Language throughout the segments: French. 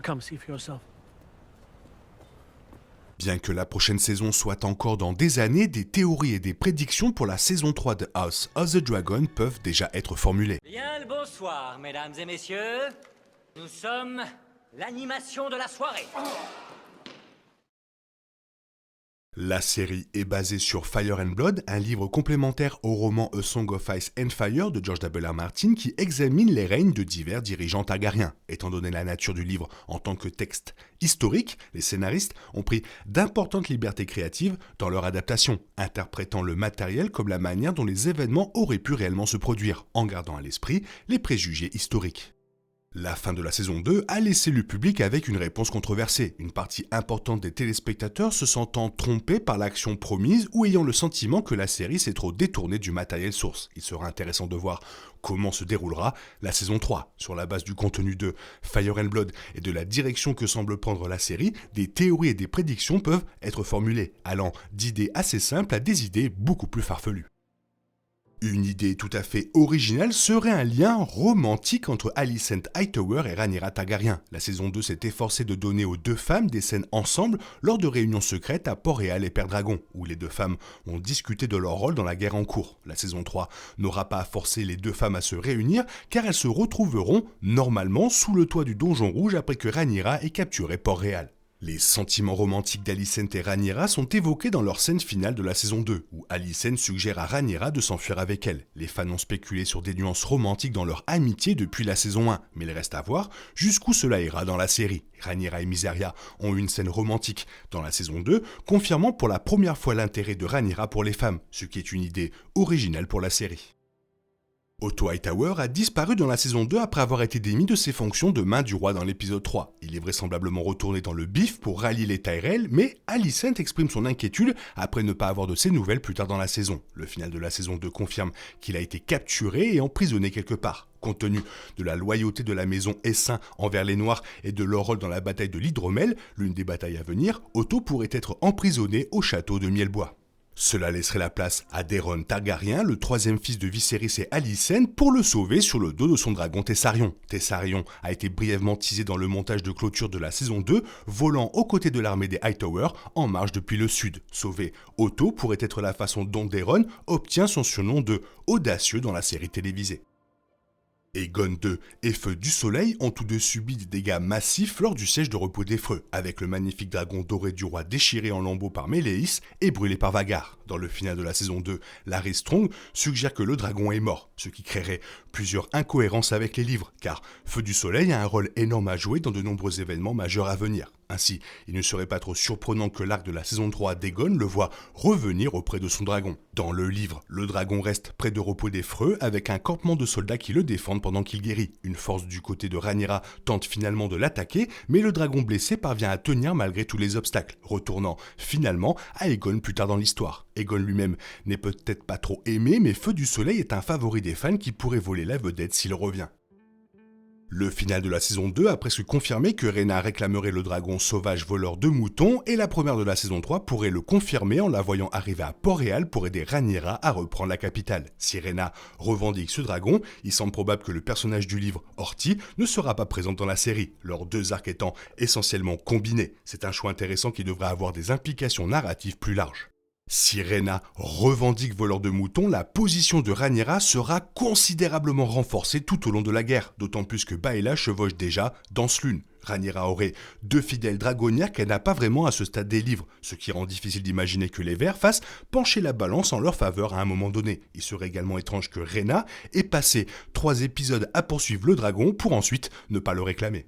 Come see for yourself. Bien que la prochaine saison soit encore dans des années, des théories et des prédictions pour la saison 3 de House of the Dragon peuvent déjà être formulées. Bien le bonsoir, mesdames et messieurs. Nous sommes l'animation de la soirée. La série est basée sur Fire and Blood, un livre complémentaire au roman A Song of Ice and Fire de George W.R. Martin qui examine les règnes de divers dirigeants targaryens. Étant donné la nature du livre en tant que texte historique, les scénaristes ont pris d'importantes libertés créatives dans leur adaptation, interprétant le matériel comme la manière dont les événements auraient pu réellement se produire, en gardant à l'esprit les préjugés historiques. La fin de la saison 2 a laissé le public avec une réponse controversée, une partie importante des téléspectateurs se sentant trompés par l'action promise ou ayant le sentiment que la série s'est trop détournée du matériel source. Il sera intéressant de voir comment se déroulera la saison 3. Sur la base du contenu de Fire and Blood et de la direction que semble prendre la série, des théories et des prédictions peuvent être formulées, allant d'idées assez simples à des idées beaucoup plus farfelues. Une idée tout à fait originale serait un lien romantique entre Alicent Hightower et Rhaenyra Targaryen. La saison 2 s'est efforcée de donner aux deux femmes des scènes ensemble lors de réunions secrètes à Port-Réal et Père-Dragon, où les deux femmes ont discuté de leur rôle dans la guerre en cours. La saison 3 n'aura pas à forcer les deux femmes à se réunir, car elles se retrouveront normalement sous le toit du Donjon Rouge après que Rhaenyra ait capturé Port-Réal. Les sentiments romantiques d'Alicent et Rhaenyra sont évoqués dans leur scène finale de la saison 2, où Alicent suggère à Rhaenyra de s'enfuir avec elle. Les fans ont spéculé sur des nuances romantiques dans leur amitié depuis la saison 1, mais il reste à voir jusqu'où cela ira dans la série. Rhaenyra et Mysaria ont eu une scène romantique dans la saison 2, confirmant pour la première fois l'intérêt de Rhaenyra pour les femmes, ce qui est une idée originale pour la série. Otto Hightower a disparu dans la saison 2 après avoir été démis de ses fonctions de main du roi dans l'épisode 3. Il est vraisemblablement retourné dans le bif pour rallier les Tyrell, mais Alicent exprime son inquiétude après ne pas avoir de ses nouvelles plus tard dans la saison. Le final de la saison 2 confirme qu'il a été capturé et emprisonné quelque part. Compte tenu de la loyauté de la maison Essin envers les Noirs et de leur rôle dans la bataille de l'Hydromel, l'une des batailles à venir, Otto pourrait être emprisonné au château de Mielbois. Cela laisserait la place à Daeron Targaryen, le troisième fils de Viserys et Alicent, pour le sauver sur le dos de son dragon Tessarion. Tessarion a été brièvement teasé dans le montage de clôture de la saison 2, volant aux côtés de l'armée des Hightower en marche depuis le sud. Sauver Otto pourrait être la façon dont Daeron obtient son surnom de audacieux dans la série télévisée. Aegon II et Feu du Soleil ont tous deux subi des dégâts massifs lors du siège de repos des Freux, avec le magnifique dragon doré du roi déchiré en lambeaux par Méléis et brûlé par Vhagar. Dans le final de la saison 2, Larry Strong suggère que le dragon est mort, ce qui créerait plusieurs incohérences avec les livres, car Feu du Soleil a un rôle énorme à jouer dans de nombreux événements majeurs à venir. Ainsi, il ne serait pas trop surprenant que l'arc de la saison 3 d'Aegon le voie revenir auprès de son dragon. Dans le livre, le dragon reste près de repos des Freux avec un campement de soldats qui le défendent pendant qu'il guérit. Une force du côté de Rhaenyra tente finalement de l'attaquer, mais le dragon blessé parvient à tenir malgré tous les obstacles, retournant finalement à Aegon plus tard dans l'histoire. Aegon lui-même n'est peut-être pas trop aimé, mais Feu du Soleil est un favori des fans qui pourrait voler la vedette s'il revient. Le final de la saison 2 a presque confirmé que Rhaena réclamerait le dragon sauvage voleur de moutons et la première de la saison 3 pourrait le confirmer en la voyant arriver à Port-Réal pour aider Rhaenyra à reprendre la capitale. Si Rhaena revendique ce dragon, il semble probable que le personnage du livre, Horty, ne sera pas présent dans la série, leurs deux arcs étant essentiellement combinés. C'est un choix intéressant qui devrait avoir des implications narratives plus larges. Si Rhaena revendique voleur de moutons, la position de Rhaenyra sera considérablement renforcée tout au long de la guerre, d'autant plus que Baela chevauche déjà Danselune. Rhaenyra aurait deux fidèles dragonnières qu'elle n'a pas vraiment à ce stade des livres, ce qui rend difficile d'imaginer que les Verts fassent pencher la balance en leur faveur à un moment donné. Il serait également étrange que Rhaena ait passé 3 épisodes à poursuivre le dragon pour ensuite ne pas le réclamer.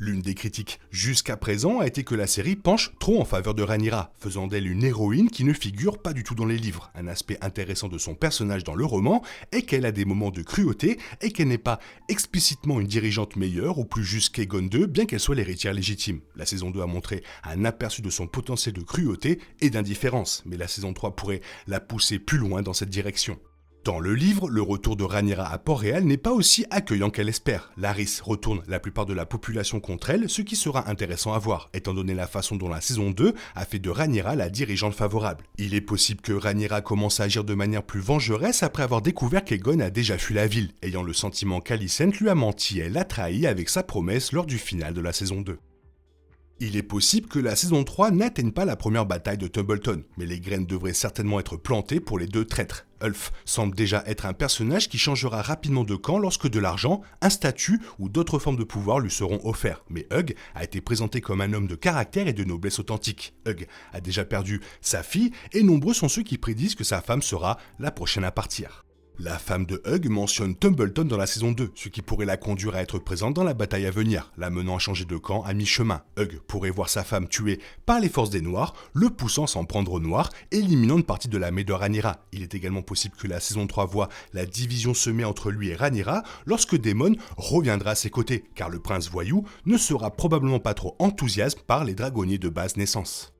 L'une des critiques jusqu'à présent a été que la série penche trop en faveur de Rhaenyra, faisant d'elle une héroïne qui ne figure pas du tout dans les livres. Un aspect intéressant de son personnage dans le roman est qu'elle a des moments de cruauté et qu'elle n'est pas explicitement une dirigeante meilleure ou plus juste qu'Aegon II, bien qu'elle soit l'héritière légitime. La saison 2 a montré un aperçu de son potentiel de cruauté et d'indifférence, mais la saison 3 pourrait la pousser plus loin dans cette direction. Dans le livre, le retour de Rhaenyra à Port-Réal n'est pas aussi accueillant qu'elle espère. Larys retourne la plupart de la population contre elle, ce qui sera intéressant à voir, étant donné la façon dont la saison 2 a fait de Rhaenyra la dirigeante favorable. Il est possible que Rhaenyra commence à agir de manière plus vengeresse après avoir découvert qu'Aegon a déjà fui la ville, ayant le sentiment qu'Alicent lui a menti et l'a trahi avec sa promesse lors du final de la saison 2. Il est possible que la saison 3 n'atteigne pas la première bataille de Tumbleton, mais les graines devraient certainement être plantées pour les deux traîtres. Ulf semble déjà être un personnage qui changera rapidement de camp lorsque de l'argent, un statut ou d'autres formes de pouvoir lui seront offerts. Mais Hugh a été présenté comme un homme de caractère et de noblesse authentique. Hugh a déjà perdu sa fille et nombreux sont ceux qui prédisent que sa femme sera la prochaine à partir. La femme de Hugh mentionne Tumbleton dans la saison 2, ce qui pourrait la conduire à être présente dans la bataille à venir, la menant à changer de camp à mi-chemin. Hugh pourrait voir sa femme tuée par les forces des Noirs, le poussant à s'en prendre aux Noirs, éliminant une partie de l'armée de Rhaenyra. Il est également possible que la saison 3 voit la division semée entre lui et Rhaenyra lorsque Daemon reviendra à ses côtés, car le prince voyou ne sera probablement pas trop enthousiaste par les dragonniers de basse naissance.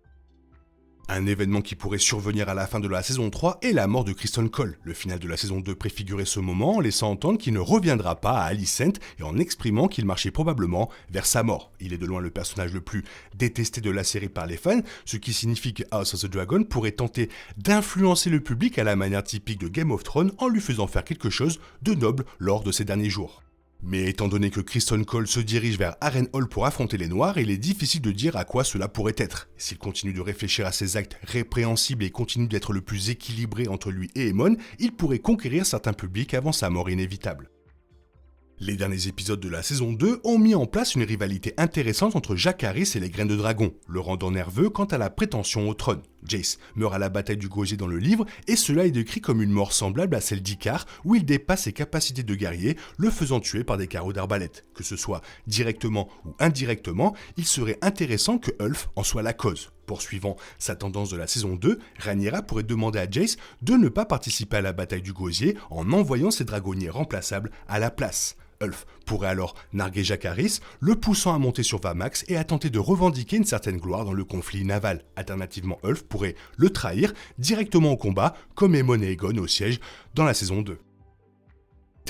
Un événement qui pourrait survenir à la fin de la saison 3 est la mort de Criston Cole. Le final de la saison 2 préfigurait ce moment en laissant entendre qu'il ne reviendra pas à Alicent et en exprimant qu'il marchait probablement vers sa mort. Il est de loin le personnage le plus détesté de la série par les fans, ce qui signifie que House of the Dragon pourrait tenter d'influencer le public à la manière typique de Game of Thrones en lui faisant faire quelque chose de noble lors de ses derniers jours. Mais étant donné que Criston Cole se dirige vers Harrenhal pour affronter les Noirs, il est difficile de dire à quoi cela pourrait être. S'il continue de réfléchir à ses actes répréhensibles et continue d'être le plus équilibré entre lui et Aemon, il pourrait conquérir certains publics avant sa mort inévitable. Les derniers épisodes de la saison 2 ont mis en place une rivalité intéressante entre Jaehaerys et les Graines de Dragon, le rendant nerveux quant à la prétention au trône. Jace meurt à la bataille du Gosier dans le livre, et cela est décrit comme une mort semblable à celle d'Icar, où il dépasse ses capacités de guerrier, le faisant tuer par des carreaux d'arbalète. Que ce soit directement ou indirectement, il serait intéressant que Ulf en soit la cause. Poursuivant sa tendance de la saison 2, Rhaenyra pourrait demander à Jace de ne pas participer à la bataille du Gosier en envoyant ses dragonniers remplaçables à la place. Ulf pourrait alors narguer Jaehaerys, le poussant à monter sur Vamax et à tenter de revendiquer une certaine gloire dans le conflit naval. Alternativement, Ulf pourrait le trahir directement au combat, comme Aemon et Aegon au siège dans la saison 2.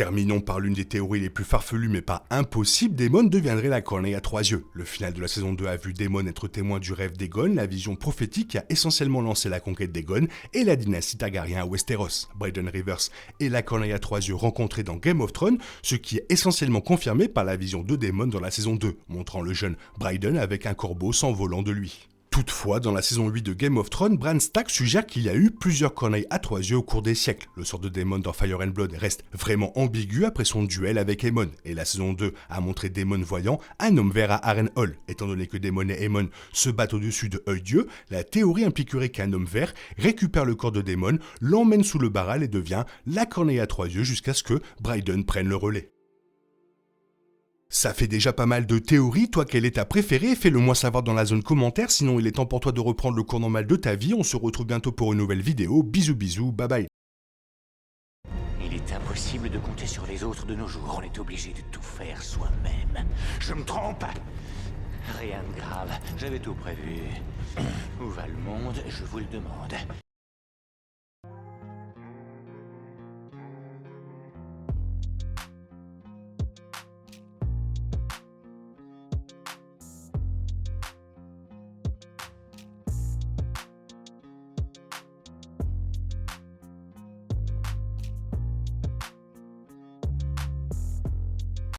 Terminons par l'une des théories les plus farfelues mais pas impossibles, Daemon deviendrait la corneille à trois yeux. Le final de la saison 2 a vu Daemon être témoin du rêve d'Aegon, la vision prophétique qui a essentiellement lancé la conquête d'Aegon et la dynastie Targaryen à Westeros. Brandon Rivers et la corneille à trois yeux rencontrés dans Game of Thrones, ce qui est essentiellement confirmé par la vision de Daemon dans la saison 2, montrant le jeune Brandon avec un corbeau s'envolant de lui. Toutefois, dans la saison 8 de Game of Thrones, Bran Stark suggère qu'il y a eu plusieurs corneilles à trois yeux au cours des siècles. Le sort de Daemon dans Fire and Blood reste vraiment ambigu après son duel avec Aemon, et la saison 2 a montré Daemon voyant un homme vert à Harrenhal. Étant donné que Daemon et Aemon se battent au-dessus de Œil-Dieu, la théorie impliquerait qu'un homme vert récupère le corps de Daemon, l'emmène sous le Baral et devient la corneille à trois yeux jusqu'à ce que Brandon prenne le relais. Ça fait déjà pas mal de théories, toi quelle est ta préférée? Fais-le moi savoir dans la zone commentaire, sinon il est temps pour toi de reprendre le cours normal de ta vie. On se retrouve bientôt pour une nouvelle vidéo. Bisous bisous, bye bye. Il est impossible de compter sur les autres de nos jours, on est obligé de tout faire soi-même. Je me trompe? Rien de grave, j'avais tout prévu. Où va le monde, je vous le demande.